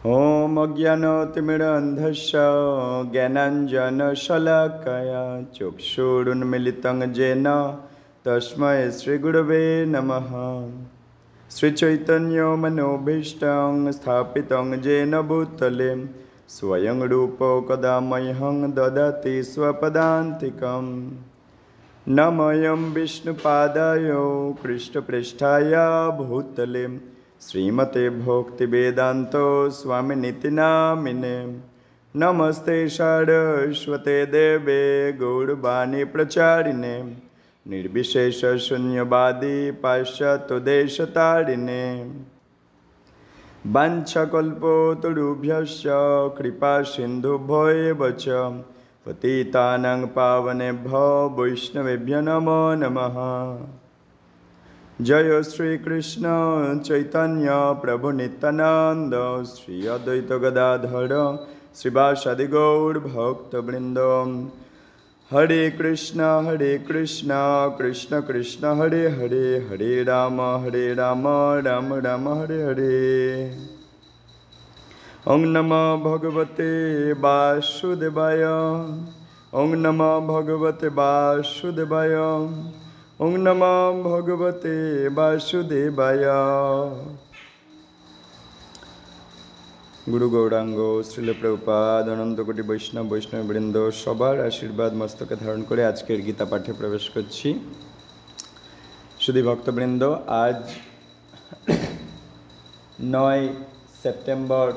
ॐ अज्ञानतिमिरान्धस्य ज्ञानाञ्जनशलाकया चक्षुरुन्मीलितं येन तस्मै श्रीगुरवे नमः। श्रीचैतन्यमनोभीष्टं स्थापितं येन भूतले स्वयं रूपो कदा मह्यं ददाति स्वपदान्तिकं। नमोऽयं विष्णुपादाय कृष्णप्रेष्ठाय भूतले श्रीमते भक्तिवेदान्तो स्वामिनिति नामिने। नमस्ते सारस्वते देवे गौरवाणी प्रचारिणे निर्विशेष शून्यवादी पाश्चात्यदेशतारिणे। वाञ्छाकल्पतरुभ्यश्च कृपा सिन्धुभ्यो च पतितानां पावनेभ्यो वैष्णवेभ्यो नमो नमः। जय श्री कृष्ण चैतन्य प्रभु नित्यानंद श्री अद्वैत गदाधर श्रीवासादि गौर भक्तवृंद। हरे कृष्ण कृष्ण कृष्ण हरे हरे, हरे राम राम राम हरे हरे। ओं नमो भगवते वासुदेवाय, ओं नमो भगवते वासुदेवाय, ओं नमो भगवते वासुदेवाय। गुरु गौरांग श्रील प्रभुपाद अनंत कोटि वैष्णव वृंद सबार आशीर्वाद मस्तके धारण करे आजकेर गीता पाठे प्रवेश करछि। शुधि भक्तवृंद, आज 9 सेप्टेम्बर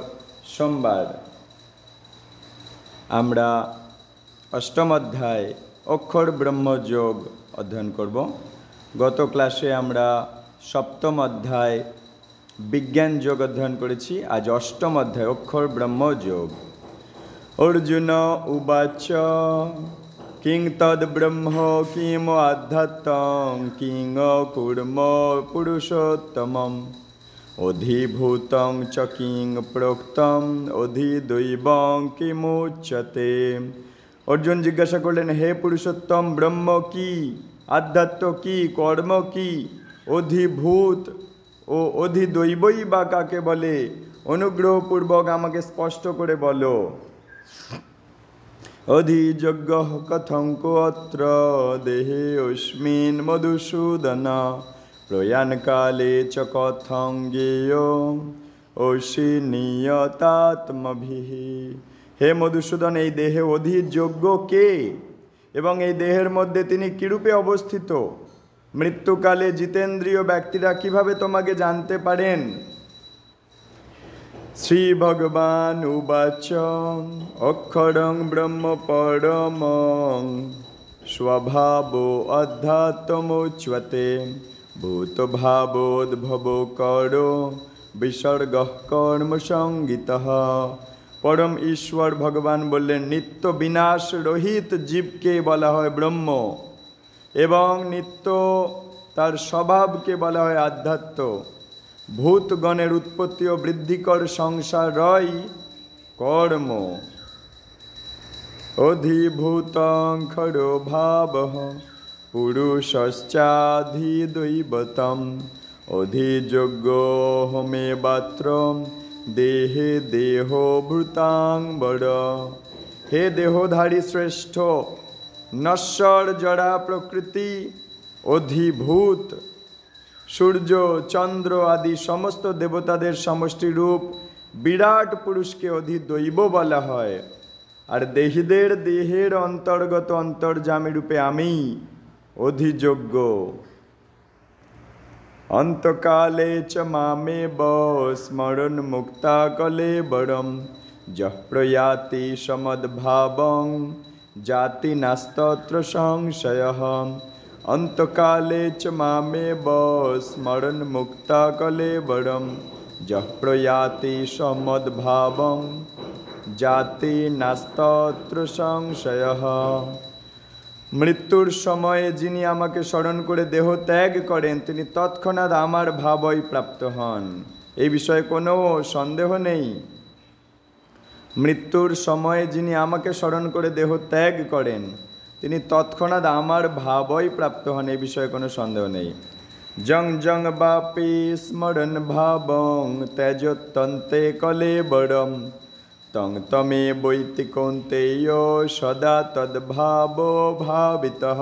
सोमवार आमरा अष्टम अध्याय अक्षर ब्रह्मयोग अध्ययन करब। गत क्लासे आमरा सप्तम अध्याय विज्ञान योग अध्ययन करेছি। आज अष्टम अध्याय अक्षर ब्रह्म योग। अर्जुन उवाच किं तद् ब्रह्म किम आध्यात्मं किं कूर्म पुरुषोत्तमम् अधिभूतं च किं प्रोक्तम् अधिदैवं किमुच्यते। अर्जुन जिज्ञासा करलेन, हे पुरुषोत्तम, ब्रह्म की, आध्यात्म की, कर्म की, अधिभूत ও অধিদৈবই বা কাকে বলে? অনুগ্রহপূর্বক আমাকে স্পষ্ট করে বলো। অধিযজ্ঞ কথঙ্ক অত্র দেহে অস্মিন মধুসূদন প্রয়াণকালে চ কথং জ্ঞেয় অসি নিয়তাত্মভিঃ। হে মধুসূদন, এই দেহে অধিযোগ্য কে এবং এই দেহের মধ্যে তিনি কিরূপে অবস্থিত? মৃত্যুকালে জিতেন্দ্রিয় ব্যক্তিরা কিভাবে তোমাকে জানতে পারেন? শ্রী ভগবান উবাচ অক্ষরং ব্রহ্ম পরমং স্বভাবো অধ্যাত্মোচ্যতে ভূতভাবোদ্ভব করো বিসর্গঃ কর্ম সংগীতঃ। পরম ঈশ্বর ভগবান বললেন, নিত্য বিনাশ রহিত জীবকে বলা হয় ব্রহ্ম এবং নিত্য তার স্বভাবকে বলা হয় আধ্যাত্ম। ভূতগণের উৎপত্তি ও বৃদ্ধিকর সংসারই কর্ম। অধিভূতং খরো ভাবঃ পুরুষশ্চাধিদৈবতম অধিযোগ্যোহমেবাত্র দেহে দেহভূতাংবর। হে দেহধারী শ্রেষ্ঠ, নশ্বর জড়া প্রকৃতি অধিভূত সূর্য চন্দ্র আদি সমস্ত দেবতাদের সমষ্টি রূপ বিরাট পুরুষকে অধিদৈব বলা হয়। আর দেহীদের দেহের অন্তর্গত অন্তর্যামী রূপে আমি অধিযোগ্য। অন্তকালে চ মামেব স্মরণ মুক্তা কলেবরম যঃ প্রয়াতি সমদ্ভাবং জাতি নাস্তত্র সংশয়ঃ। অন্তকালে চ মামেব স্মরণ মুক্তা কলেবরম যঃ প্রয়াতি সমদ্ভাবং জাতি নাস্তত্র সংশয়ঃ। মৃত্যুর সময়ে যিনি আমাকে স্মরণ করে দেহ ত্যাগ করেন তিনি তৎক্ষণাৎ আমার ভাবই প্রাপ্ত হন, এই বিষয়ে কোনো সন্দেহ নেই। মৃত্যুর সময়ে যিনি আমাকে স্মরণ করে দেহ ত্যাগ করেন তিনি তৎক্ষণাৎ আমার ভাবই প্রাপ্ত হন, এই বিষয়ে কোনো সন্দেহ নেই। जं जं बापि स्मरन् भावं त्यजत्यन्ते कलेबरं तं तमेवैति कौन्तेय सदा तद्भावो भावितः।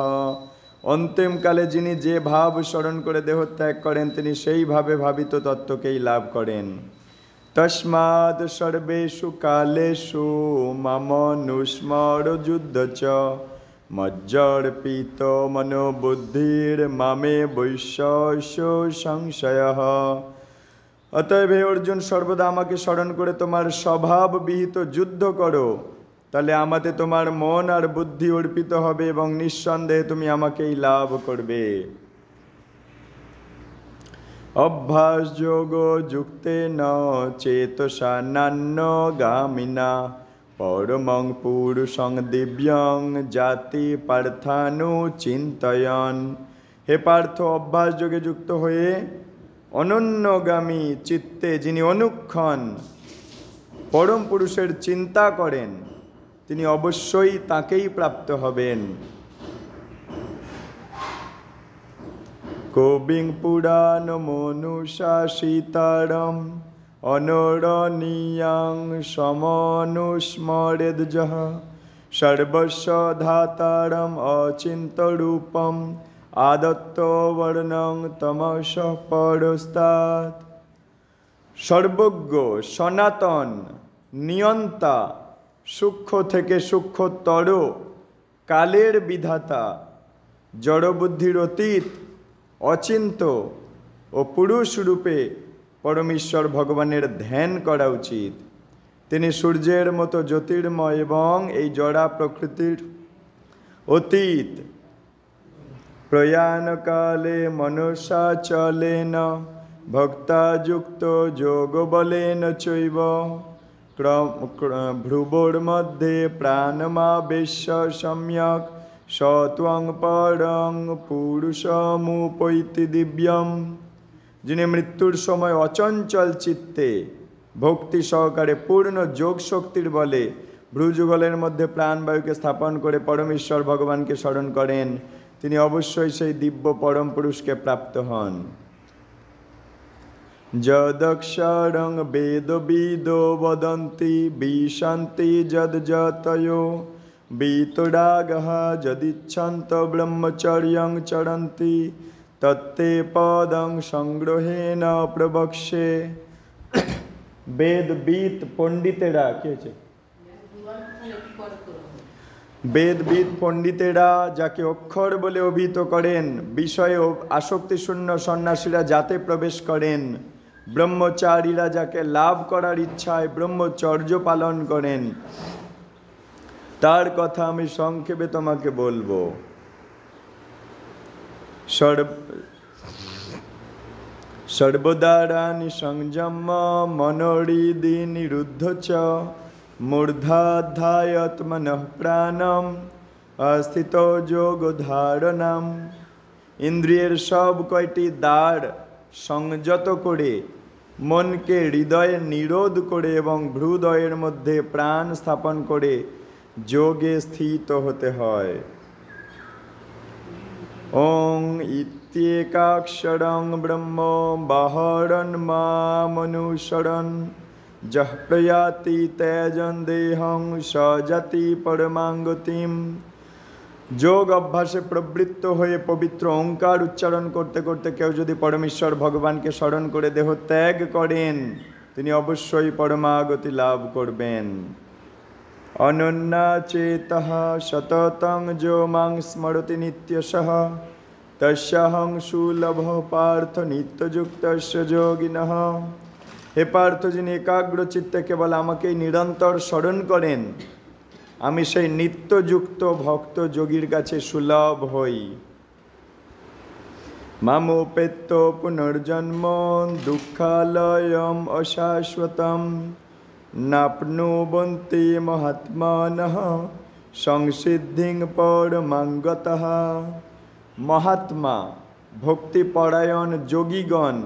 অন্তিমকালে যিনি যে ভাব স্মরণ করে দেহ ত্যাগ করেন তিনি সেইভাবে ভাবিত তত্ত্বকেই লাভ করেন। তস্মাৎ সর্বেষু কালেষু মামনুস্মর যুদ্ধ চ মজ্জর্পিত মনোবুদ্ধির মামে বৈশ্যস্য সংশয়ঃ। অতএব হে অর্জুন, সর্বদা আমাকে স্মরণ করে তোমার স্বভাব বিহিত যুদ্ধ করো, তাহলে আমাতে তোমার মন আর বুদ্ধি অর্পিত হবে এবং নিঃসন্দেহে তুমি আমাকেই লাভ করবে। অভ্যাস যোগ যুক্তেন চেতসা নান্যগামিনা পরমং পুরুষং দিব্যং জাতি পার্থানু চিন্তয়ন। হে পার্থ, অভ্যাস যোগে যুক্ত হয়ে অনন্যগামী চিত্তে যিনি অনুক্ষণ পরম পুরুষের চিন্তা করেন তিনি অবশ্যই তাকেই প্রাপ্ত হবেন। কবিং পুরাণ মনুশাসিতারম অনরণীয়াং সমনুস্মরেদ যহ সর্বস্ব ধাতারম অচিন্তরূপম আদত্ত বর্ণং তমস পরস্তাৎ। সর্বজ্ঞ, সনাতন, নিয়ন্তা, সূক্ষ্ম থেকে সূক্ষ্মতর, কালের বিধাতা, জড়বুদ্ধির অতীত, অচিন্ত ও পুরুষ রূপে পরমেশ্বর ভগবানের ধ্যান করা উচিত। তিনি সূর্যের মতো জ্যোতির্ময় এবং এই জড়া প্রকৃতির অতীত। প্রয়াণকালে মনসা চলেন ভক্তাযুক্ত যোগ বলেন চৈব ভ্রুবোর মধ্যে প্রাণমাবেশ্য সম্যক সত্বং পরং পুরুষমুপৈতি দিব্যম। যিনি মৃত্যুর সময় অচঞ্চল চিত্তে ভক্তি সহকারে পূর্ণ যোগ শক্তির বলে ভ্রুযুগলের মধ্যে প্রাণবায়ুকে স্থাপন করে পরমেশ্বর ভগবানকে স্মরণ করেন তিনি অবশ্যই সেই দিব্য পরম পুরুষকে প্রাপ্ত হন। যদক্ষরং বেদবিদো বদন্তি বিশন্তি যদ্যতয়ো বিতরাগঃ যদিচ্ছন্ত ব্রহ্মচর্যং চরন্তি তত্তে পদং সংগ্রহেণ প্রবক্ষ্যে। বেদবিদ পণ্ডিতেরা কি হয়েছে? বেদবিদ পণ্ডিতেরা যাকে অক্ষর বলে অভিহিত করেন, বিষয়ে আসক্তিশূন্য সন্ন্যাসীরা যাতে প্রবেশ করেন, ব্রহ্মচারীরা যাকে লাভ করার ইচ্ছায় ব্রহ্মচর্য পালন করেন, তার কথা আমি সংক্ষেপে তোমাকে বলবো। সর্বদারানি সংযম মনোহৃদি নিরুদ্ধ চ মূর্ধাধ্যায়ত মনঃ প্রাণম অস্থিত যোগ ধারণাম। ইন্দ্রিয়ের সব কয়টি দ্বার সংযত করে মনকে হৃদয়ে নিরোধ করে এবং ভ্রুদয়ের মধ্যে প্রাণ স্থাপন করে যোগে স্থিত হতে হয়। ওং ইত্যেকাক্ষরং ব্রহ্ম বাহরণ মামনুসরণ যহ প্রয়াতি তেজং দেহং সজাতি পরমাঙ্গতিম। যোগ অভ্যাসে প্রবৃত্ত হয়ে পবিত্র ওঙ্কার উচ্চারণ করতে করতে কেউ যদি পরমেশ্বর ভগবানকে স্মরণ করে দেহ ত্যাগ করেন তিনি অবশ্যই পরমাগতি লাভ করবেন। অনন্যা চেতঃ সততং যো মাং স্মরতি নিত্যশঃ তস্যাহং সুলভ পার্থ নিত্যযুক্তস্য যোগিনঃ। হে পার্থ, যিনি একাগ্র চিত্তে কেবল আমাকেই নিরন্তর স্মরণ করেন আমি সেই নিত্যযুক্ত ভক্ত যোগীর কাছে সুলভ হই। মামোপেত্য পুনর্জন্ম দুঃখালয়ম অশাশ্বতম নাপ্নুবন্তি মহাত্মানঃ সংসিদ্ধিং পরমাঙ্গতঃ। মহাত্মা ভক্তিপরায়ণ যোগীগণ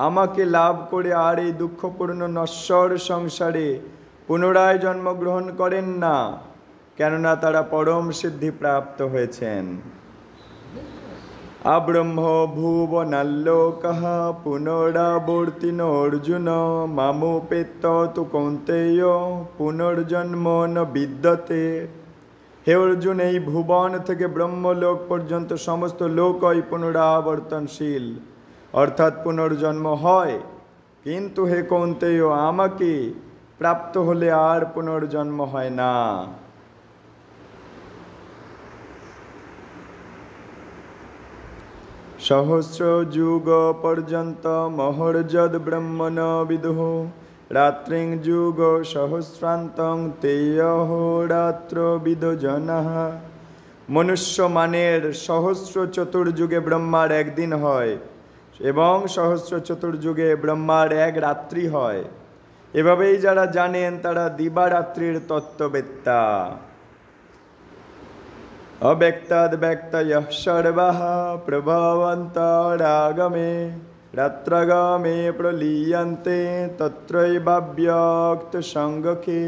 আমাকে লাভ করে আর এই দুঃখপূর্ণ নশ্বর সংসারে পুনরায় জন্মগ্রহণ করেন না, কেননা তারা পরম সিদ্ধি প্রাপ্ত হয়েছেন। আব্রহ্ম ভুবনাল্লোকঃ পুনরাবর্তিনো অর্জুন মামোপেত্য তু কৌন্তেয় পুনর্জন্ম ন বিদ্যতে। হে অর্জুন, এই ভুবন থেকে ব্রহ্মলোক পর্যন্ত সমস্ত লোকই পুনরাবর্তনশীল, অর্থাৎ পুনর্জন্ম হয়। কিন্তু হে কৌন্তেয়, আমাকে প্রাপ্ত হলে আর পুনর্জন্ম হয় না। সহস্র যুগ পর্যন্ত মহর্যদ ব্রহ্মণ বিদুঃ রাত্রিং যুগ সহস্রান্তং তেয়হোরাত্র বিদো জনঃ। মনুষ্য মানের সহস্র চতুর্যুগে ব্রহ্মার একদিন হয় এবং সহস্র চতুর্যুগে ব্রহ্মার এক রাত্রি হয়। এভাবেই যারা জানেন তারা দিবারাত্রির তত্ত্ববেত্তা। অব্যক্তাদ ব্যক্তয়ঃ সর্বাঃ প্রভবন্তরাগমে রাত্রাগমে প্রলীয়ন্তে তত্রৈবাব্যক্ত সঙ্গকে।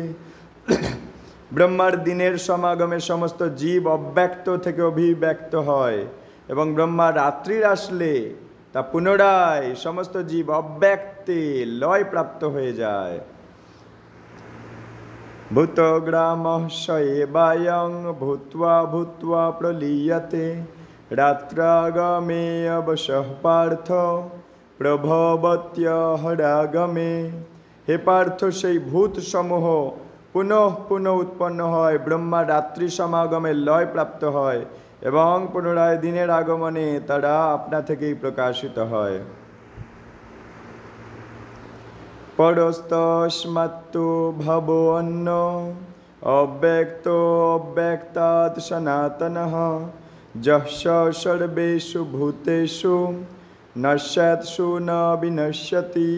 ব্রহ্মার দিনের সমাগমে সমস্ত জীব অব্যক্ত থেকে অভিব্যক্ত হয় এবং ব্রহ্মার রাত্রির আসলে তা পুনরায় সমস্ত জীব অব্যক্তে লয় প্রাপ্ত হয়ে যায়। ভূতগ্রামঃ স এবায়ং ভূত্বা ভূত্বা প্রলীয়তে রাত্রাগমে অবশঃ পার্থ প্রভবত্যহরাগমে। হে পার্থ, সেই ভূত সমূহ পুনঃ পুনঃ উৎপন্ন হয়, ব্রহ্মা রাত্রি সমাগমে লয় প্রাপ্ত হয় এবং পুনরায় দিনের আগমনে তারা আপনা থেকেই প্রকাশিত হয়। পরস্তস্মাত্তু ভবো অন্য অব্যক্ত অব্যক্তাৎ সনাতনঃ যস্য সর্বেষু ভূতেষু নশ্যৎসু ন বিনশ্যতি।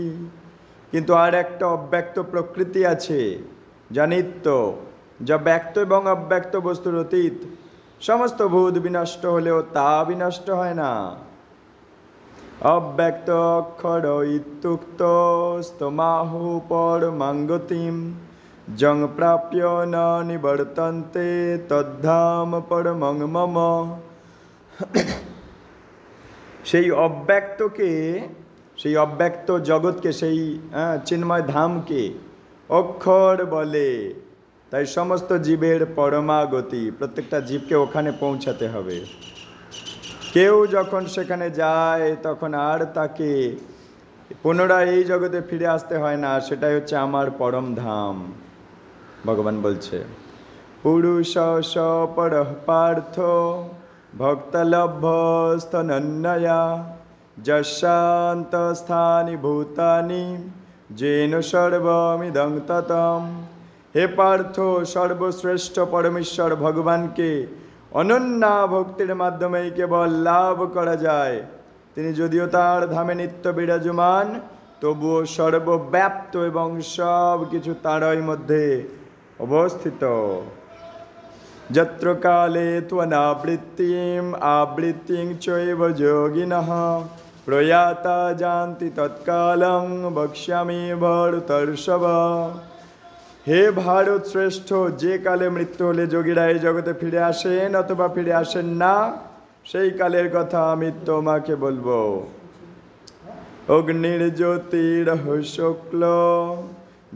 কিন্তু আর একটা অব্যক্ত প্রকৃতি আছে, যা নিত্য, যা ব্যক্ত এবং অব্যক্ত বস্তুর অতীত। সমস্ত ভূত বিনষ্ট হলেও তা বিনষ্ট হয় না। অব্যক্ত অক্ষর ইত্যুক্ত স্তমাহু পরমাঙ্গতিম জং প্রাপ্য ন নিবর্তন্তে তদ্ধাম পরমং মম। সেই অব্যক্তকে, সেই অব্যক্ত জগৎকে, সেই চিন্ময় ধামকে অক্ষর বলে। তাই সমস্ত জীবের পরমাগতি, প্রত্যেকটা জীবকে ওখানে পৌঁছাতে হবে। কেউ যখন সেখানে যায় তখন আর তাকে পুনরায় এই জগতে ফিরে আসতে হয় না। সেটাই হচ্ছে আমার পরম ধাম। ভগবান বলছে, পুরুষ স পরঃ পার্থ ভক্তলভ্যস্তনন্যয়া যশান্তস্থানি ভূতানি যেন সর্বমিদং ততম। হে পার্থ, সর্বশ্রেষ্ঠ পরমেশ্বর ভগবানকে অনন্যা ভক্তির মাধ্যমেই কেবল লাভ করা যায়। তিনি যদিও তার ধামে নিত্য বিরাজমান, তবুও সর্বব্যাপ্ত এবং সব কিছু তারই মধ্যে অবস্থিত। যত্র কালে ত্বনাবৃত্তিম আবৃত্তিং চৈব যোগিনঃ প্রয়াতা জানতি তৎকালং বক্ষ্যামি ভরতর্ষভ। হে ভারত শ্রেষ্ঠ, যে কালে মৃত্যু হলে যোগীরা এই জগতে ফিরে আসেন অথবা ফিরে আসেন না, সেই কালের কথা আমি তোমাকে বলবো। অগ্নির্জ্যোতিরহ শুক্ল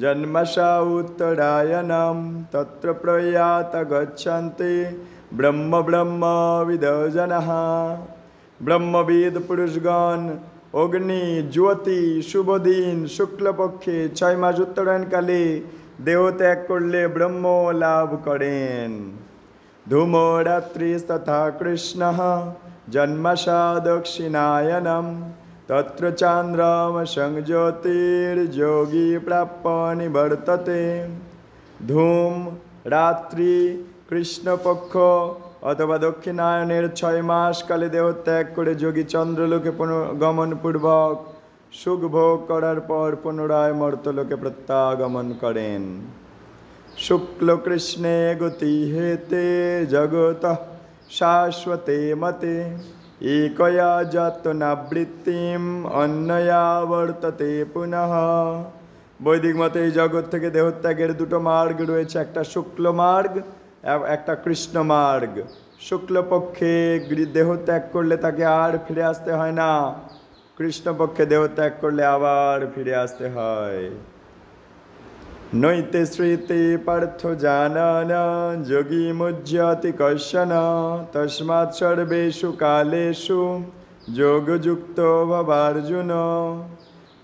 জন্মসা উত্তরায়ণম তত্র প্রয়াত গচ্ছন্তি ব্রহ্ম ব্রহ্মবিদো জনঃ। ব্রহ্মবিদ পুরুষগণ অগ্নি, জ্যোতি, শুভদিন, শুক্লপক্ষে 6 মাস উত্তরায়ণকালে দেহ ত্যাগ করলে ব্রহ্ম লাভ করেন। ধূমো রাত্রিস্তথা কৃষ্ণঃ জন্মসা দক্ষিণায়নম তত্র চান্দ্রম সংজ্যোতির্যোগী প্রাপ্য নিবর্ততে। ধূম রাত্রি, কৃষ্ণপক্ষ অথবা দক্ষিণায়নের 6 মাস কালে দেহ ত্যাগ করে যোগী চন্দ্রলোকে গমনপূর্বক সুখ ভোগ করার পর পুনরায় মর্তলোকে প্রত্যাগমন করেন। শুক্ল কৃষ্ণে গতি হেতে জগত শাশ্বতে মতে একয়া যত্নাবৃত্তিম অন্যয়া বর্ততে পুনঃ। বৈদিক মতে এই জগৎ থেকে দেহত্যাগের 2টো মার্গ রয়েছে, একটা শুক্ল মার্গ, একটা কৃষ্ণ মার্গ। শুক্লপক্ষে দেহ ত্যাগ করলে তাকে আর ফিরে আসতে হয় না, কৃষ্ণপক্ষে দেহ ত্যাগ করলে আবার ফিরে আসতে হয়। নৈতে শ্রীতে পার্থ জানানা যোগী মুজ্জতি কশ্যন তস্মাৎ সর্বেষু কালেষু যোগযুক্ত ভবার্জুন।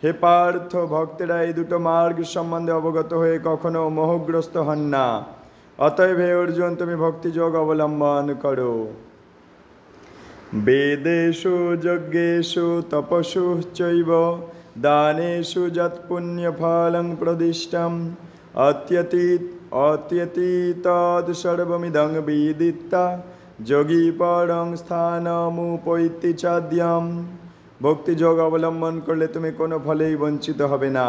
হে পার্থ, ভক্তেরা এই দুটো মার্গ সম্বন্ধে অবগত হয়ে কখনো মোহগ্রস্ত হন না। অতএব হে অর্জুন, তুমি ভক্তিযোগ অবলম্বন করো। বেদেষু যজ্ঞেষু তপসু চৈব দানেষু যৎপুণ্যফলং প্রদিষ্টম অত্যতীতদ সর্বমিদং বিদিত্তা যোগী পরং স্থানমুপৈতি চাদ্যম। ভক্তিযোগ অবলম্বন করলে তুমি কোনো ফলেই বঞ্চিত হবে না।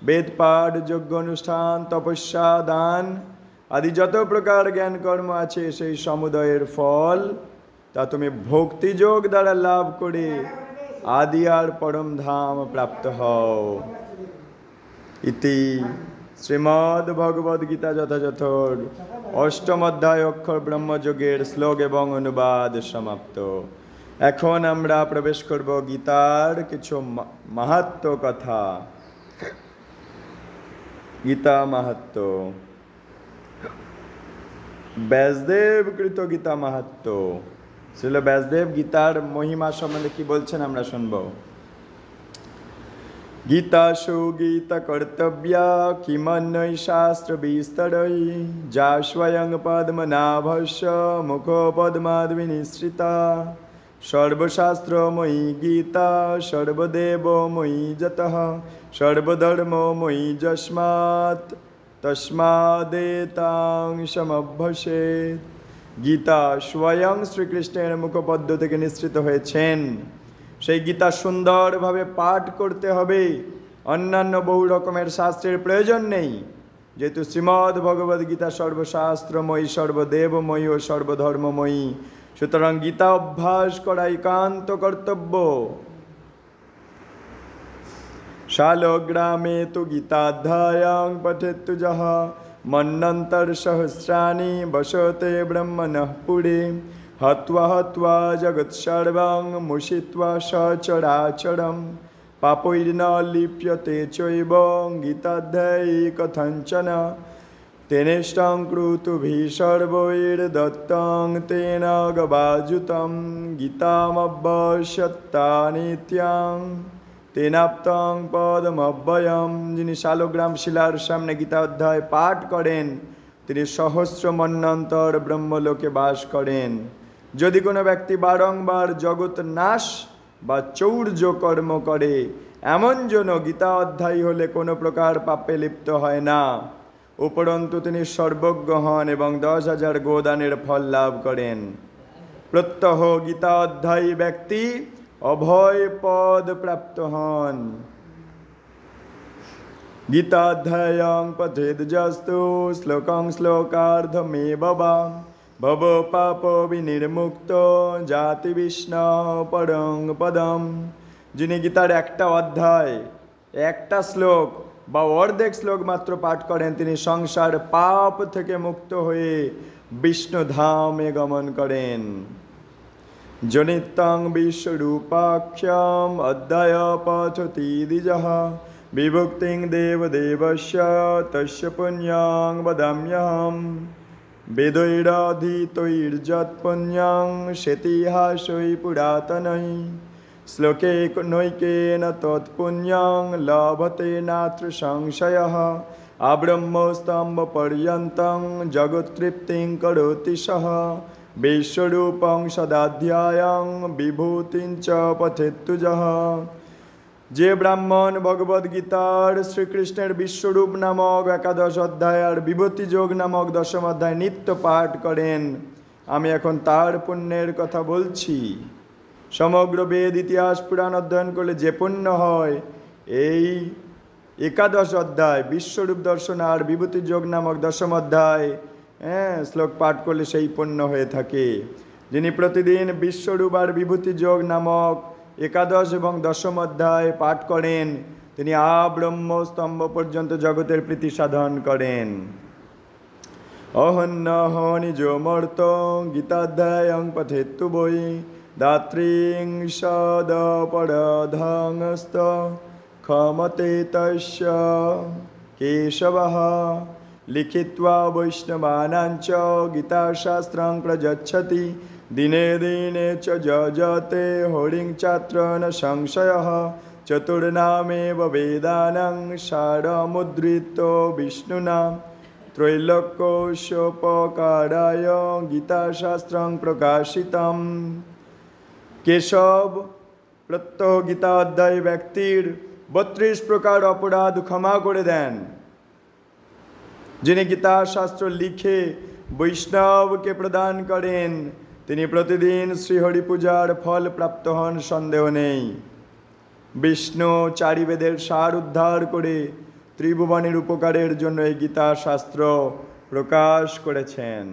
বেদ পাঠ, যজ্ঞ অনুষ্ঠান, তপস্যা, দান আদি যত প্রকার জ্ঞান কর্ম আছে সেই সমুদয়ের ফল তা তুমি ভক্তিযোগ দ্বারা লাভ করে আদি আর পরম ধাম প্রাপ্ত হও। ইতি শ্রীমদ্ ভগবদ গীতা যথাযথ অষ্টম অধ্যায় অক্ষর ব্রহ্মযোগের শ্লোক এবং অনুবাদ সমাপ্ত। এখন আমরা প্রবেশ করব গীতার কিছু মাহাত্ম্য কথা। গীতা মাহাত্ম্য। ব্যাসদেব কৃত গীতা মাহাত্ম্য। শ্রীল ব্যাসদেব গীতার মহিমা সম্বন্ধে কি বলছেন আমরা শুনব। গীতাসু গীতা কর্তব্যা কিমন্যৈ শাস্ত্র বিস্তরৈ যা স্বয়ং পদ্মনাভস্য মুখো পদ্মাদ্ বিনিসৃতা। সর্বশাস্ত্রময়ী গীতা সর্বদেবময়ী যতঃ সর্বধর্মময়ী যস্মাৎ তস্মাদেতাং সমভ্যসেৎ। গীতা স্বয়ং শ্রীকৃষ্ণের মুখপদ্ম থেকে নিঃসৃত হয়েছেন। সেই গীতা সুন্দরভাবে পাঠ করতে হবে। অন্যান্য বহু রকমের শাস্ত্রের প্রয়োজন নেই, যেহেতু শ্রীমদ্ ভগবদ গীতা সর্বশাস্ত্রময়ী, সর্বদেবময়ী ও সর্বধর্মময়ী। সুতরাং গীতা অভ্যাস করা একান্ত কর্তব্য। শালগ্রামে তু গীতাধ্যায়াং পঠেত্তু যহ মন্বন্তর সহস্রাণি বসতে ব্রহ্মণঃ পুরে হত্বা হত্বা জগৎসর্বং মুষিত্বা সচরাচরম পাপৈর্ন লিপ্যতে চৈব গীতাধ্যায়ী কথঞ্চন তেনেষ্টং ক্রুতুভিঃ সর্বৈর্দত্তং তেন গবাযুতং গীতামভ্যস্যতা নিত্যাং তেনাপ্তং পদমব্যয়ম। যিনি শালগ্রাম শিলার সামনে গীতা অধ্যায় পাঠ করেন তিনি সহস্র মন্বন্তর ব্রহ্মলোকে বাস করেন। যদি কোনো ব্যক্তি বারংবার জগৎ নাশ বা চৌর্য কর্ম করে, এমন জন গীতা অধ্যায়ী হলে কোনো প্রকার পাপে লিপ্ত হয় না, উপরন্তু তিনি সর্বজ্ঞ হন এবং 10,000 গোদানের ফল লাভ করেন। প্রত্যহ গীতা অধ্যায়ী ব্যক্তি অভয় পদ প্রাপ্ত হন। গীতাধ্যায়ং পঠেদ যস্তু শ্লোকং শ্লোকার্ধমেব বা ভব পাপ বিনির্মুক্ত জাতি বিষ্ণু পরং পদম। যিনি গীতার একটা অধ্যায়, একটা শ্লোক বা অর্ধেক শ্লোক মাত্র পাঠ করেন, তিনি সংসার পাপ থেকে মুক্ত হয়ে বিষ্ণু ধামে গমন করেন। জনিত্যং বিশ্বরূপাখ্যম অধ্যায় পঠতি দ্বিজঃ বিভুক্তিং দেবদেবস্য তস্য পুণ্যং বদাম্যহম। বেদৈরাধীতৈর্যৎ পুণ্যং সেতিহাসৈ পুরাতনৈ শ্লোকে নৈকেন তৎপুণ্যং লভতে নাত্র সংশয়ঃ। আব্রহ্মস্তম্ভ পর্যন্তং জগত্তৃপ্তিং করোতি সহ বিশ্বরূপং সদাধ্যায়ং বিভূতিং চ পঠেত্তু যঃ। যে ব্রাহ্মণ ভগবদ গীতার শ্রীকৃষ্ণের বিশ্বরূপ নামক 11 অধ্যায় আর বিভূতি যোগ নামক 10 অধ্যায় নিত্য পাঠ করেন, আমি এখন তার পুণ্যের কথা বলছি। সমগ্র বেদ ইতিহাস পুরাণ অধ্যয়ন করলে যে পুণ্য হয়, এই 11 অধ্যায় বিশ্বরূপ দর্শন আর বিভূতি যোগ নামক 10 অধ্যায় শ্লোক পাঠ করলে সেই পুণ্য হয়ে থাকে। যিনি প্রতিদিন বিশ্বরূপ আর বিভূতি যোগ নামক 11 এবং 10 অধ্যায় পাঠ করেন, তিনি আব্রহ্ম স্তম্ভ পর্যন্ত জগতের প্রীতি সাধন করেন। অহন্যহ নিজমর্ত গীতাধ্যায়ং পঠেত্তু বৈ দাত্রিং সদপরধংস্ত ক্ষমতে তস্য কেশবः লিখিত্বা বৈষ্ণবানাঞ্চ গীতাশাস্ত্রং প্রযচ্ছতি দিনে দিনে চ যজতে হরিং চাত্র ন সংশয়ः চতুর্নামেব বেদানাং সারমুদ্রিত বিষ্ণুনা ত্রৈলোক্যস্যোপকারায় গীতাশাস্ত্রং প্রকাশিতম। কেশব প্রত্যহ গীতা অধ্যায় ব্যক্তির 32 প্রকার অপরাধ ক্ষমা করে দেন। যিনি গীতা শাস্ত্র লিখে বৈষ্ণবকে প্রদান করেন তিনি প্রতিদিন শ্রীহরি পূজার ফল প্রাপ্ত হন, সন্দেহ নেই। বিষ্ণু চারি বেদের সার উদ্ধার করে ত্রিভুবনের উপকারের জন্য এই গীতা শাস্ত্র প্রকাশ করেছেন।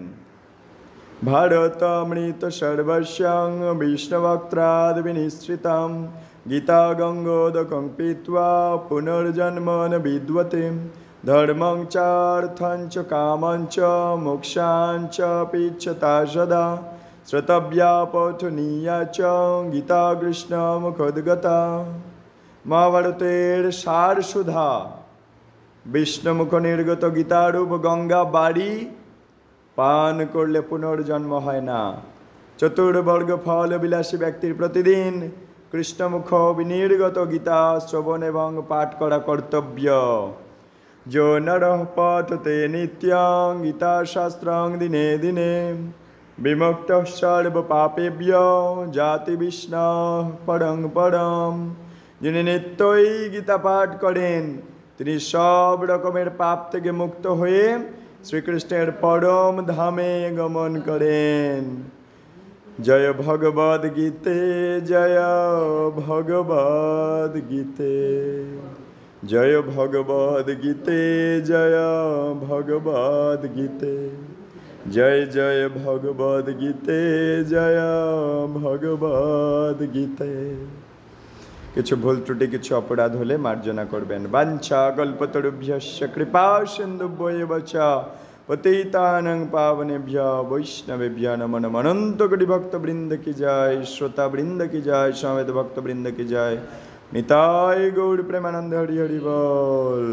ভারতমৃত সর্বস্বং বিষ্ণুবক্ত্রাদ বিনিশ্রিতম গীতা গঙ্গোদকং পীত্বা পুনর্জন্ম ন বিদ্যতে ধর্মং চার্থং চ কামং চ মোক্ষাং চ পিচ্ছতা সদা শ্রোতব্যা পঠনীয়া চ গীতা কৃষ্ণ মুখোদ্গতা। মহাভারতের সার সুধা বিষ্ণুমুখ নির্গত গীতারূপ গঙ্গা বাড়ি পান করলে পুনর্জন্ম হয় না। চতুর্বর্গ ফল বিলাসী ব্যক্তির প্রতিদিন কৃষ্ণমুখ বিনির্গত গীতা শ্রবণ এবং পাঠ করা কর্তব্য। যো নরঃ পঠতে নিত্যং গীতা শাস্ত্রং দিনে দিনে বিমুক্তঃ সর্ব পাপেভ্যো জাতি বিষ্ণুঃ পরং পরম। যিনি নিত্যই গীতা পাঠ করেন তিনি সব রকমের পাপ থেকে মুক্ত হয়ে শ্রীকৃষ্ণের পরম ধামে গমন করেন। জয় ভগবদ গীতে, জয় ভগবদ গীতে, জয় ভগবদ গীতে, জয় ভগবদ গীতে, জয় জয় ভগবদ গীতে, জয় ভগবদ গীতে। কিছু ভুল ত্রুটি কিছু অপরাধ হলে মার্জনা করবেন। বাঞ্ছা কল্পতরুভ্যশ্চ কৃপা সিন্ধুভ্যেব চ পতিতানাং পাবনেভ্যো বৈষ্ণবেভ্যো নমো নমঃ। অনন্ত কোটি ভক্তবৃন্দ কি জয়, শ্রোতা বৃন্দ কি জয়, সমবেত ভক্তবৃন্দ কি জয়। নিতাই গৌর প্রেমানন্দ হরি হরি বল।